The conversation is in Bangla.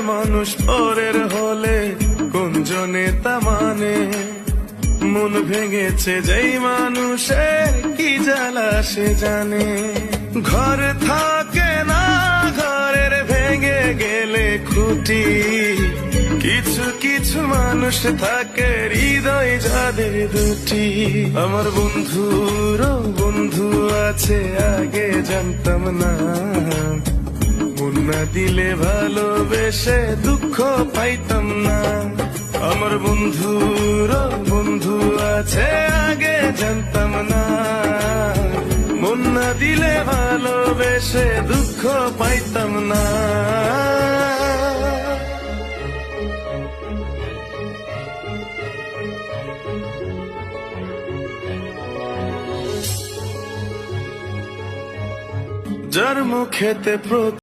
মানুষ পরের হলে কোন জনে তা মানে। মন ভেঙেছে যেই মানুষের কি জ্বালা সে জানে। ঘর থাকে না ঘরের ভেঙে গেলে খুঁটি, কিছু কিছু মানুষ থাকে হৃদয় যাদের দুটি। আমার বন্ধুরও বন্ধু আছে আগে জানতাম না, মন না দিলে ভালোবেসে দুঃখ পাইতাম না। আমার বন্ধুরও বন্ধু আছে আগে জানতাম না, মন না দিলে ভালোবেসে দুঃখ পাইতাম না। যার মুখেতে